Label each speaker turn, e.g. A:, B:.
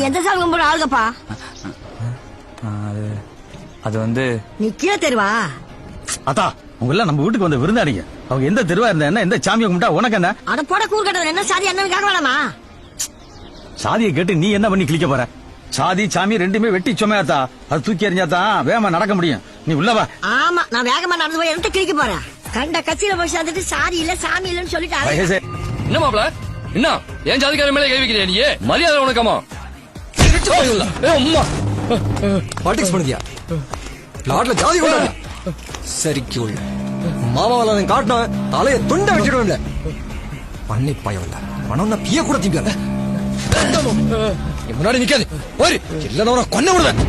A: எந்த சாமி கும்பிட ஆளுங்கப்பா?
B: அது வந்து
A: நீ கீழே தெருவா?
C: அத்தா உங்க எல்லாம் நம்ம வீட்டுக்கு வந்த விருந்தாடிங்க. அவங்க எந்த தெருவா இருந்தா என்ன, எந்த சாமியை கும்பிட்டா உனக்கு என்ன?
A: அட போட கூறு கட்டது என்ன சாதி என்ன கேட்க வேணாமா?
C: சாதியை கேட்டு நீ என்ன பண்ணி கிளிக்க போற? சாதி சாமி ரெண்டுமே வெட்டி சுமையாத்தா. அது தூக்கி எறிஞ்சாதான் வேகமா நடக்க முடியும். நீ உள்ளவா.
A: ஆமா, நான் வேகமா நடந்து போய் எடுத்து கிளிக்க போறேன். கண்ட கட்சியில போய் சேர்ந்துட்டு சாதி இல்ல சாமி இல்லன்னு சொல்லிட்டு
D: என்ன மாப்ள? என்ன ஏன் ஜாதிக்கார மேல கை வைக்கிறியா நீ? மரியாதை உனக்கமா? அம்மா
E: பாலிடிக்ஸ் பண்ணுதியா? லாட்ல ஜாதி கொண்டாட சரிக்கு உள்ள மாமாவெல்லாம் காட்டினா தலைய துண்டை வச்சிடுவேன்ல. பண்ணி பயம் இல்ல, பணம் தான் பிய கூட திம்பியால. முன்னாடி நிக்காது இல்லன்னா கொன்ன விடுவேன்.